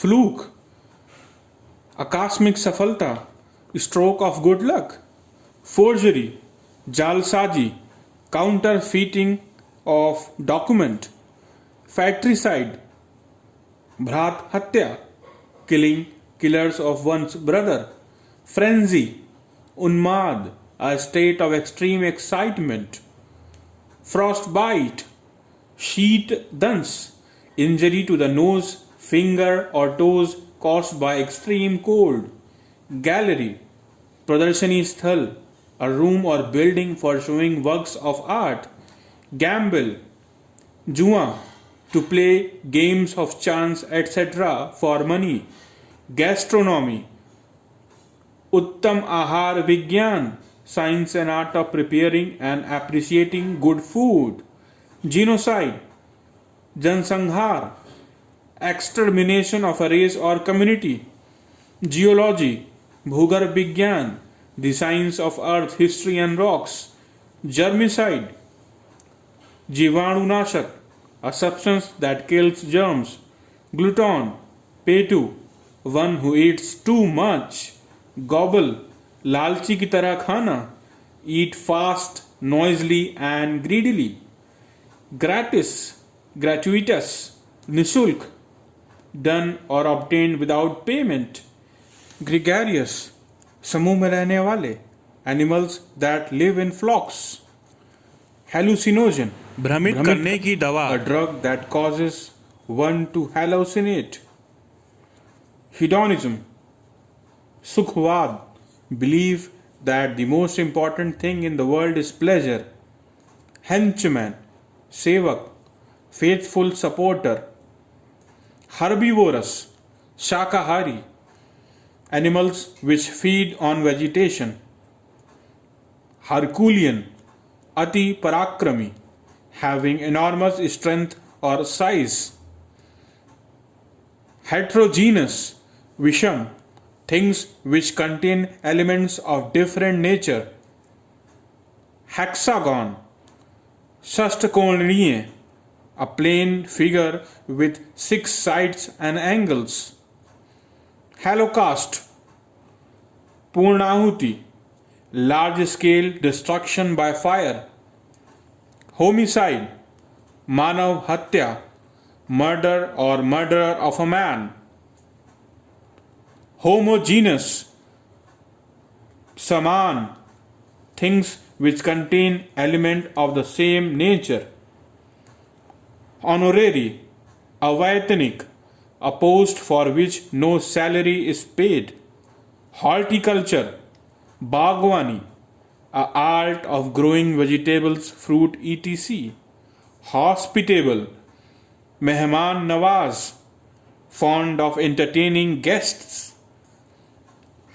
fluke, आकस्मिक सफलता, stroke of good luck, forgery, जालसाजी, counterfeiting of document, fratricide, भ्रात हत्या, killing killers of one's brother, frenzy, उन्माद, a state of extreme excitement, frostbite, sheet dance, injury to the nose, finger or toes caused by extreme cold, gallery, pradarshani sthal, a room or building for showing works of art, gamble, jua, to play games of chance etc. for money, gastronomy, uttam ahar vigyan, science and art of preparing and appreciating good food, genocide, jansanghar, extermination of a race or community, geology, bhugarb vigyan, the science of earth, history and rocks, germicide, jivanunashak, a substance that kills germs, glutton, petu, one who eats too much, gobble, लालची की तरह खाना, eat fast, noisily and greedily, gratis, gratuitous, निशुल्क, done or obtained without payment, gregarious, समूह में रहने वाले, animals that live in flocks, hallucinogen, भ्रमित करने की दवा, a drug that causes one to hallucinate, hedonism, sukhvad, believe that the most important thing in the world is pleasure, henchman, sevak, faithful supporter, herbivorous, shakahari, animals which feed on vegetation, Herculean, ati parakrami, having enormous strength or size, heterogeneous, visham, things which contain elements of different nature, hexagon, shashtakoniye, a plane figure with 6 sides and angles, holocaust, purnahuti, large scale destruction by fire, homicide, manav hatya, murder or murderer of a man, homogeneous, saman, things which contain element of the same nature, honorary, avaitanik, a post for which no salary is paid, horticulture, bagwani, a art of growing vegetables, fruit, etc., hospitable, mehman nawaz, fond of entertaining guests,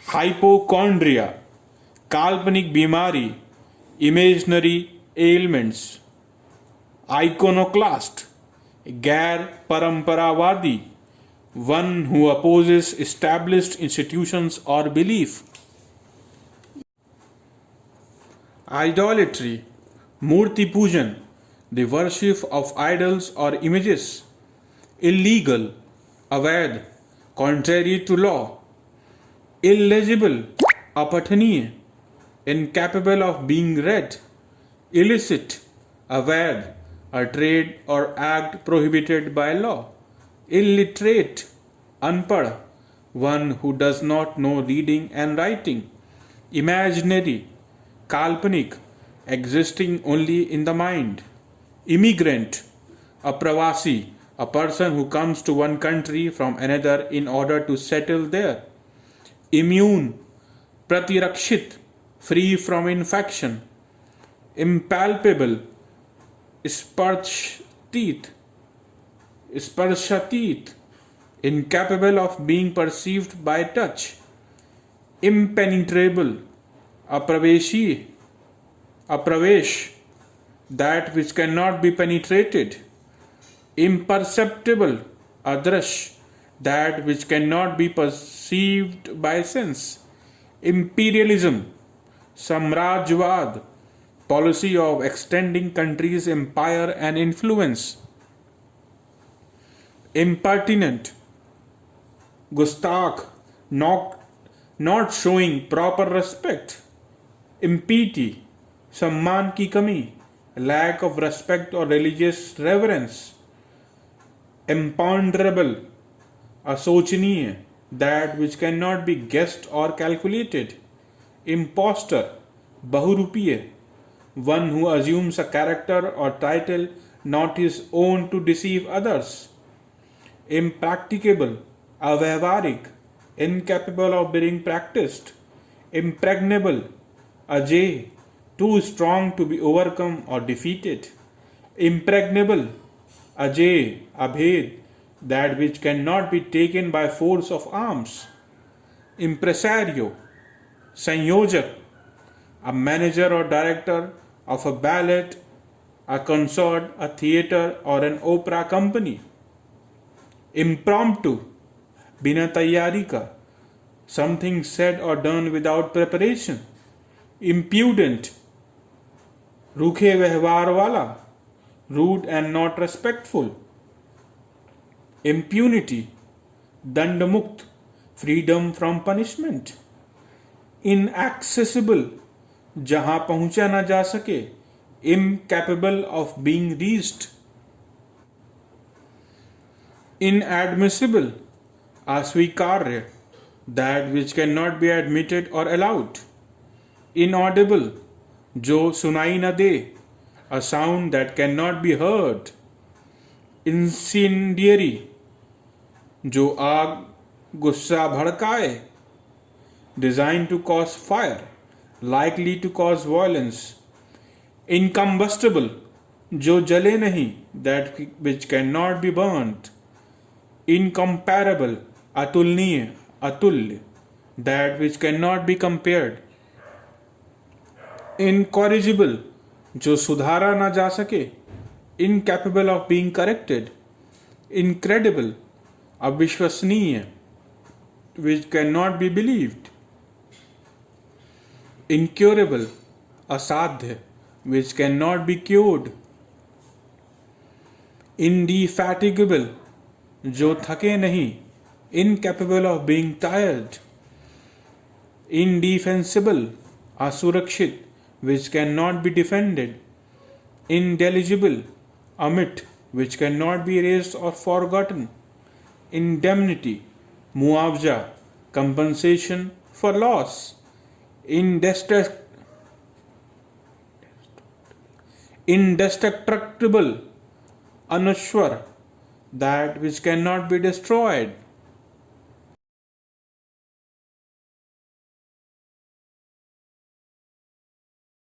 hypochondria, काल्पनिक बीमारी, imaginary ailments, iconoclast, गैर परंपरावादी, one who opposes established institutions or belief, idolatry, मूर्ति पूजन, the worship of idols or images, illegal, अवैध, contrary to law, illegible, अपठनीय, incapable of being read, illicit, अवैध, a trade or act prohibited by law, illiterate, unpad, one who does not know reading and writing, imaginary, काल्पनिक, existing only in the mind, immigrant, a pravasi, a person who comes to one country from another in order to settle there, immune, pratirakshit, free from infection, impalpable, sparshatit, incapable of being perceived by touch, impenetrable, apravesh, that which cannot be penetrated, imperceptible, adrash, that which cannot be perceived by sense, imperialism, samrajwad, policy of extending countries' empire and influence, impertinent, gustakh, not showing proper respect, impiety, सम्मान की कमी, lack of respect or religious reverence, imponderable, अशोचनीय, that which cannot be guessed or calculated, impostor, बहुरूपीय, one who assumes a character or title not his own to deceive others, impracticable, अव्यवहारिक, incapable of being practiced, impregnable, अजेय, too strong to be overcome or defeated, impregnable, अजेय, अभेद, that which cannot be taken by force of arms, impresario, संयोजक, a manager or director of a ballet, a concert, a theatre or an opera company, impromptu, बिना तैयारी का, something said or done without preparation, impudent, रूखे व्यवहार वाला, rude and not respectful, impunity, दंड मुक्त, freedom from punishment, inaccessible, जहां पहुंचा ना जा सके, incapable of being reached, inadmissible, अस्वीकार्य, that which cannot be admitted or allowed, inaudible, जो सुनाई न दे, a sound that cannot be heard, incendiary, जो आग गुस्सा भड़काए, designed to cause fire, likely to cause violence, incombustible, जो जले नहीं, that which cannot be burnt, incomparable, अतुलनीय, अतुल्य, that which cannot be compared, incorrigible, जो सुधारा ना जा सके, incapable of being corrected, incredible, अविश्वसनीय, which cannot be believed, incurable, असाध्य, which cannot be cured, indefatigable, जो थके नहीं, incapable of being tired, indefensible, असुरक्षित, which cannot be defended, indeligible, अमिट, which cannot be erased or forgotten, indemnity, मुआवजा, compensation for loss, indestructible, अनश्वर, that which cannot be destroyed,